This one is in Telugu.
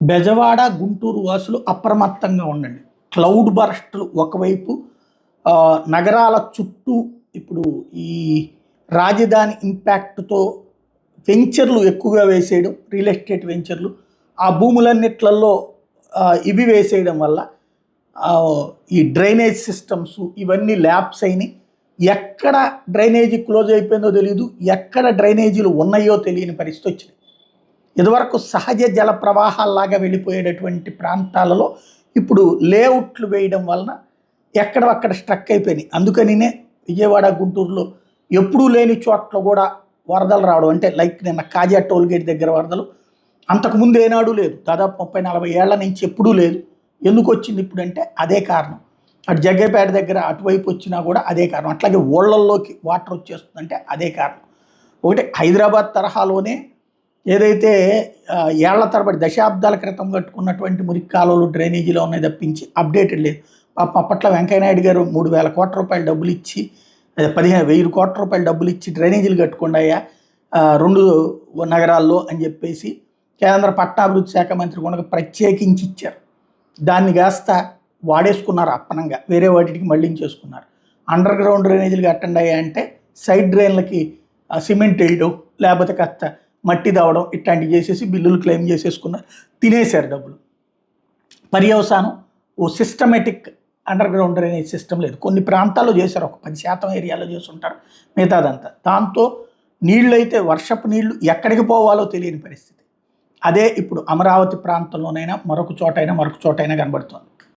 బెజవాడ, గుంటూరు వాసులు అప్రమత్తంగా ఉండండి. క్లౌడ్ బర్స్టులు ఒకవైపు, నగరాల చుట్టూ ఇప్పుడు ఈ రాజధాని ఇంపాక్ట్‌తో వెంచర్లు ఎక్కువగా వేసేయడం, రియల్ ఎస్టేట్ వెంచర్లు. ఆ భూములన్నిట్లల్లో ఇవి వేసేయడం వల్ల ఈ డ్రైనేజ్ సిస్టమ్స్ ఇవన్నీ ల్యాప్స్ అయినాయి. ఎక్కడ డ్రైనేజీ క్లోజ్ అయిపోయిందో తెలీదు, ఎక్కడ డ్రైనేజీలు ఉన్నాయో తెలియని పరిస్థితి వచ్చింది. ఇదివరకు సహజ జల ప్రవాహాల్లాగా వెళ్ళిపోయేటటువంటి ప్రాంతాలలో ఇప్పుడు లేఅవుట్లు వేయడం వలన ఎక్కడక్కడ స్ట్రక్ అయిపోయినాయి. అందుకనినే విజయవాడ, గుంటూరులో ఎప్పుడూ లేని చోట్ల కూడా వరదలు రావడం. అంటే లైక్ నిన్న కాజా టోల్గేట్ దగ్గర వరదలు అంతకుముందు ఏనాడు లేదు. దాదాపు 30-40 ఏళ్ల నుంచి ఎప్పుడూ లేదు. ఎందుకు వచ్చింది ఇప్పుడు అంటే అదే కారణం. అటు జగ్గైపేట దగ్గర అటువైపు వచ్చినా కూడా అదే కారణం. అట్లాగే ఓళ్ళల్లోకి వాటర్ వచ్చేస్తుందంటే అదే కారణం. ఒకటి హైదరాబాద్ తరహాలోనే ఏదైతే ఏళ్ల తరబడి దశాబ్దాల క్రితం కట్టుకున్నటువంటి మురికి కాలువలు డ్రైనేజీలో ఉన్నాయి తప్పించి అప్డేటెడ్ లేదు. పాపం అప్పట్లో వెంకయ్యనాయుడు గారు 3,000 కోట్ల రూపాయలు డబ్బులు ఇచ్చి, 15,000 కోట్ల రూపాయలు డబ్బులు ఇచ్చి డ్రైనేజీలు కట్టుకుండా 2 నగరాల్లో అని చెప్పేసి కేంద్ర పట్టణాభివృద్ధి శాఖ మంత్రి కూడా ప్రత్యేకించి ఇచ్చారు. దాన్ని కాస్త వాడేసుకున్నారు అప్పనంగా, వేరే వాటికి మళ్ళించేసుకున్నారు. అండర్ గ్రౌండ్ డ్రైనేజీలు కట్టండి అంటే సైడ్ డ్రైన్లకి సిమెంట్ వేయడం, లేకపోతే కాస్త మట్టి తవ్వడం ఇట్లాంటివి చేసేసి బిల్లులు క్లెయిమ్ చేసేసుకున్నారు, తినేశారు డబ్బులు. పర్యవసానం ఓ systematic underground drainage system లేదు. కొన్ని ప్రాంతాల్లో చేశారు, ఒక 10% ఏరియాలో చేసి ఉంటారు, మిగతాదంతా. దాంతో నీళ్ళైతే వర్షపు నీళ్లు ఎక్కడికి పోవాలో తెలియని పరిస్థితి. అదే ఇప్పుడు అమరావతి ప్రాంతంలోనైనా మరొక చోటైనా కనబడుతోంది.